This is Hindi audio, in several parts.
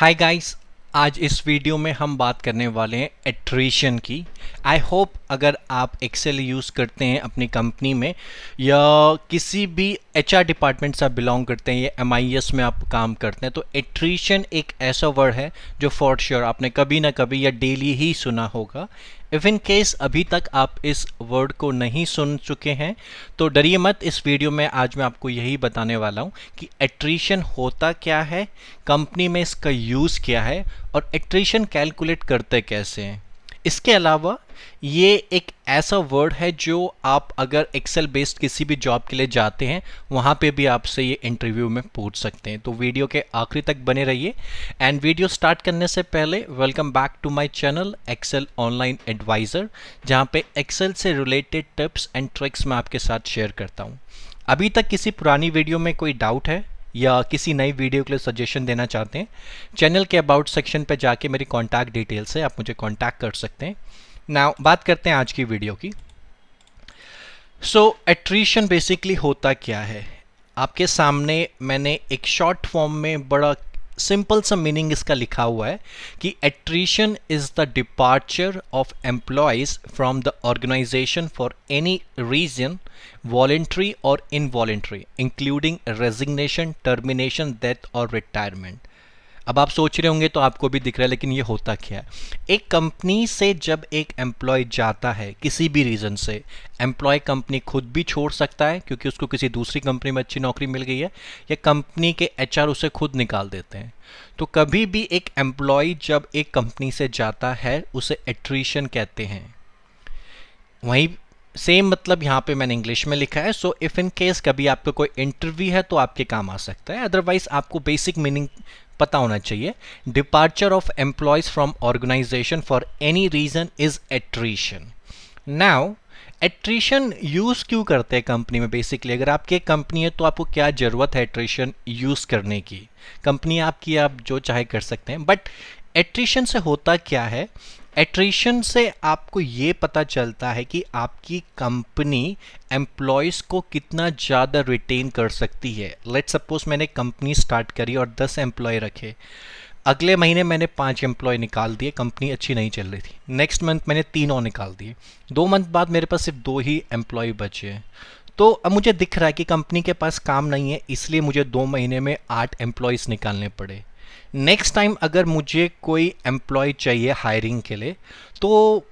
हाय गाइस, आज इस वीडियो में हम बात करने वाले हैं एट्रिशन की। आई होप अगर आप एक्सेल यूज़ करते हैं अपनी कंपनी में या किसी भी एचआर डिपार्टमेंट से आप बिलोंग करते हैं या एमआईएस में आप काम करते हैं तो एट्रिशन एक ऐसा वर्ड है जो फॉर श्योर आपने कभी ना कभी या डेली ही सुना होगा। इफ़ इन केस अभी तक आप इस वर्ड को नहीं सुन चुके हैं तो डरिए मत, इस वीडियो में आज मैं आपको यही बताने वाला हूँ कि एट्रिशन होता क्या है, कंपनी में इसका यूज़ क्या है और एट्रिशन कैलकुलेट करते कैसे हैं। इसके अलावा ये एक ऐसा वर्ड है जो आप अगर एक्सेल बेस्ड किसी भी जॉब के लिए जाते हैं वहाँ पे भी आपसे ये इंटरव्यू में पूछ सकते हैं। तो वीडियो के आखिरी तक बने रहिए। एंड वीडियो स्टार्ट करने से पहले welcome back to my channel Excel online advisor, जहाँ पे एक्सेल से रिलेटेड टिप्स एंड ट्रिक्स मैं आपके साथ शेयर करता हूँ। अभी तक किसी पुरानी वीडियो में कोई डाउट है या किसी नई वीडियो के लिए सजेशन देना चाहते हैं, चैनल के अबाउट सेक्शन पे जाके मेरी कॉन्टैक्ट डिटेल्स है, आप मुझे कॉन्टैक्ट कर सकते हैं। नाउ बात करते हैं आज की वीडियो की। एट्रिशन बेसिकली होता क्या है, आपके सामने मैंने एक शॉर्ट फॉर्म में बड़ा सिंपल सा मीनिंग इसका लिखा हुआ है कि attrition is the departure of employees from the organisation for any reason, voluntary और involuntary, including resignation, termination, death और रिटायरमेंट। अब आप सोच रहे होंगे तो आपको भी दिख रहा है, लेकिन ये होता क्या है। एक कंपनी से जब एक एम्प्लॉय जाता है किसी भी रीज़न से, एम्प्लॉय कंपनी खुद भी छोड़ सकता है क्योंकि उसको किसी दूसरी कंपनी में अच्छी नौकरी मिल गई है, या कंपनी के एचआर उसे खुद निकाल देते हैं। तो कभी भी एक एम्प्लॉय जब एक कंपनी से जाता है उसे एट्रिशन कहते हैं। वहीं सेम मतलब यहाँ पे मैंने इंग्लिश में लिखा है। सो इफ़ इन केस कभी आपका कोई इंटरव्यू है तो आपके काम आ सकता है, अदरवाइज आपको बेसिक मीनिंग पता होना चाहिए। Departure of employees from organization for any reason is attrition. Now attrition use क्यों करते हैं कंपनी में? बेसिकली अगर आपकी एक कंपनी है तो आपको क्या ज़रूरत है एट्रिशन यूज़ करने की? कंपनी आपकी, आप जो चाहे कर सकते हैं, बट एट्रिशन से होता क्या है? एट्रिशन से आपको ये पता चलता है कि आपकी कंपनी एम्प्लॉयज़ को कितना ज़्यादा रिटेन कर सकती है। लेट्स सपोज मैंने कंपनी स्टार्ट करी और 10 एम्प्लॉय रखे, अगले महीने मैंने 5 एम्प्लॉय निकाल दिए, कंपनी अच्छी नहीं चल रही थी। नेक्स्ट मंथ मैंने 3 और निकाल दिए, 2 मंथ बाद मेरे पास सिर्फ 2 ही एम्प्लॉय बचे हैं। तो अब मुझे दिख रहा है कि कंपनी के पास काम नहीं है, इसलिए मुझे 2 महीने में 8 एम्प्लॉयज़ निकालने पड़े। नेक्स्ट टाइम अगर मुझे कोई एम्प्लॉय चाहिए हायरिंग के लिए तो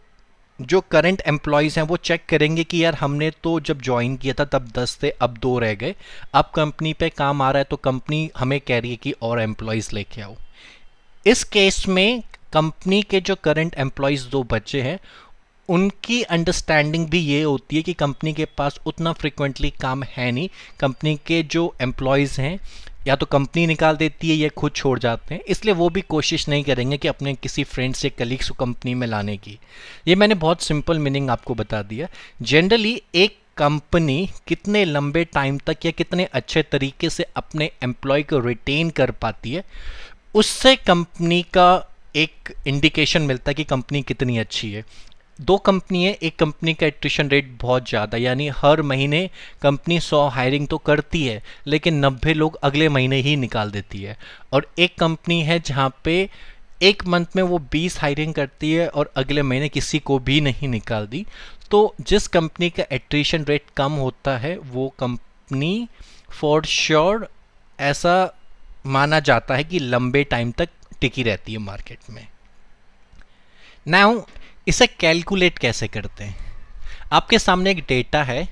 जो करंट एम्प्लॉयज़ हैं वो चेक करेंगे कि यार हमने तो जब ज्वाइन किया था तब 10 थे, अब 2 रह गए, अब कंपनी पे काम आ रहा है तो कंपनी हमें कह रही है कि और एम्प्लॉयज़ लेके आओ। इस केस में कंपनी के जो करंट एम्प्लॉयज़ 2 बच्चे हैं उनकी अंडरस्टैंडिंग भी ये होती है कि कंपनी के पास उतना फ्रिक्वेंटली काम है नहीं, कंपनी के जो एम्प्लॉयज़ हैं या तो कंपनी निकाल देती है या खुद छोड़ जाते हैं, इसलिए वो भी कोशिश नहीं करेंगे कि अपने किसी फ्रेंड्स या कलीग्स को कंपनी में लाने की। ये मैंने बहुत सिंपल मीनिंग आपको बता दिया। जनरली एक कंपनी कितने लंबे टाइम तक या कितने अच्छे तरीके से अपने एम्प्लॉय को रिटेन कर पाती है, उससे कंपनी का एक इंडिकेशन मिलता है कि कंपनी कितनी अच्छी है। 2 कंपनी है, एक कंपनी का एट्रिशन रेट बहुत ज़्यादा, यानी हर महीने कंपनी 100 हायरिंग तो करती है लेकिन 90 लोग अगले महीने ही निकाल देती है। और एक कंपनी है जहाँ पे एक मंथ में वो 20 हायरिंग करती है और अगले महीने किसी को भी नहीं निकाल दी। तो जिस कंपनी का एट्रिशन रेट कम होता है वो कंपनी फॉर श्योर ऐसा माना जाता है कि लंबे टाइम तक टिकी रहती है मार्केट में। नाउ इसे कैलकुलेट कैसे करते हैं? आपके सामने एक डेटा है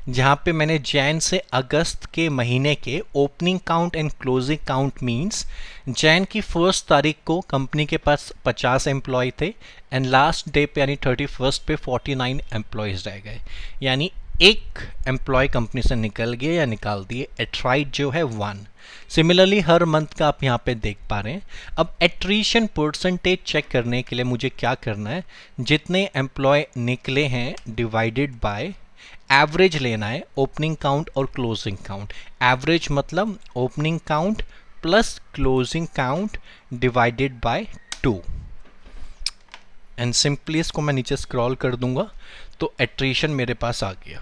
जहाँ पे मैंने जैन से अगस्त के महीने के opening count and closing count means Jain की 1 तारीख को कंपनी के पास 50 एम्प्लॉय थे एंड लास्ट डे पे यानी 31 पे 49 एम्प्लॉयज़ रह गए, यानी एक एम्प्लॉय कंपनी से निकल गए या निकाल दिए। एट्राइट जो है 1। सिमिलरली हर मंथ का आप यहाँ पे देख पा रहे हैं। अब एट्रिशन परसेंटेज चेक करने के लिए मुझे क्या करना है, जितने एम्प्लॉय निकले हैं डिवाइडेड बाय एवरेज लेना है, ओपनिंग काउंट और क्लोजिंग काउंट। एवरेज मतलब opening count plus closing count divided by 2। And simply इसको मैं नीचे स्क्रॉल कर दूंगा तो एट्रिशन मेरे पास आ गया।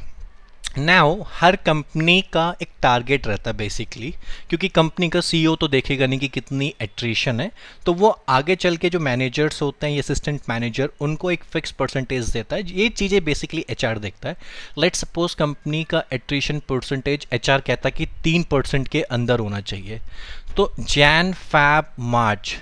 नाउ हर कंपनी का एक टारगेट रहता है बेसिकली, क्योंकि कंपनी का सीईओ तो देखेगा नहीं कि कितनी एट्रिशन है, तो वो आगे चल के जो मैनेजर्स होते हैं या असिस्टेंट मैनेजर, उनको एक फिक्स परसेंटेज देता है। ये चीज़ें बेसिकली एचआर देखता है। लेट सपोज कंपनी का एट्रिशन परसेंटेज एचआर कहता है कि 3% के अंदर होना चाहिए, तो जैन फैब मार्च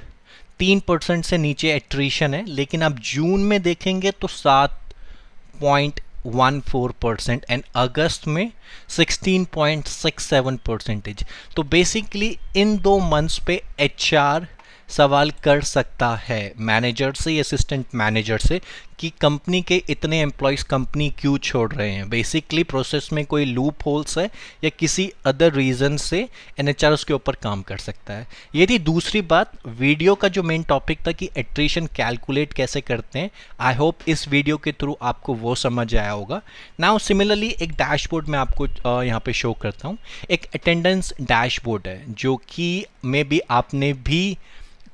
3% से नीचे एट्रिशन है, लेकिन आप जून में देखेंगे तो 7.14% एंड अगस्त में 16.67%। तो बेसिकली इन 2 मंथ्स पे एचआर सवाल कर सकता है मैनेजर से या असिस्टेंट मैनेजर से कि कंपनी के इतने एम्प्लॉयज़ कंपनी क्यों छोड़ रहे हैं। बेसिकली प्रोसेस में कोई लूप होल्स है या किसी अदर रीज़न से एनएचआर उसके ऊपर काम कर सकता है। ये थी दूसरी बात। वीडियो का जो मेन टॉपिक था कि एट्रिशन कैलकुलेट कैसे करते हैं, आई होप इस वीडियो के थ्रू आपको वो समझ आया होगा। नाउ सिमिलरली एक डैशबोर्ड मैं आपको यहाँ पे शो करता हूँ। एक अटेंडेंस डैशबोर्ड है जो कि मे बी आपने भी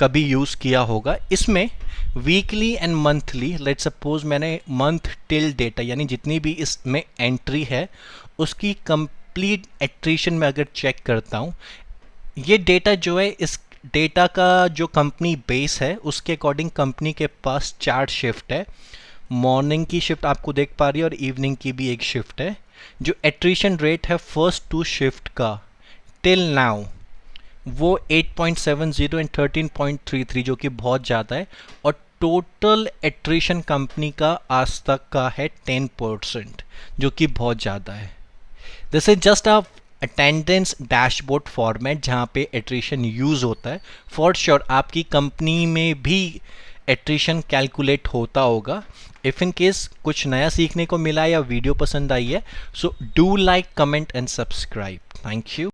कभी यूज़ किया होगा। इसमें weekly and monthly, let suppose मैंने मंथ टिल डेटा यानी जितनी भी इसमें एंट्री है उसकी कंप्लीट एट्रिशन में अगर चेक करता हूँ, ये डेटा जो है, इस डेटा का जो कंपनी बेस है उसके अकॉर्डिंग कंपनी के पास 4 शिफ्ट है। मॉर्निंग की शिफ्ट आपको देख पा रही है और इवनिंग की भी एक शिफ्ट है। जो एट्रिशन रेट है फर्स्ट 2 शिफ्ट का टिल नाउ वो 8.70 एंड 13.33 जो कि बहुत ज़्यादा है, और टोटल एट्रिशन कंपनी का आज तक का है 10% जो कि बहुत ज़्यादा है। This is just a attendance dashboard format जहाँ पे एट्रिशन यूज़ होता है। फॉर श्योर आपकी कंपनी में भी एट्रिशन कैलकुलेट होता होगा। इफ़ इन केस कुछ नया सीखने को मिला या वीडियो पसंद आई है, so do like, comment and subscribe. Thank you.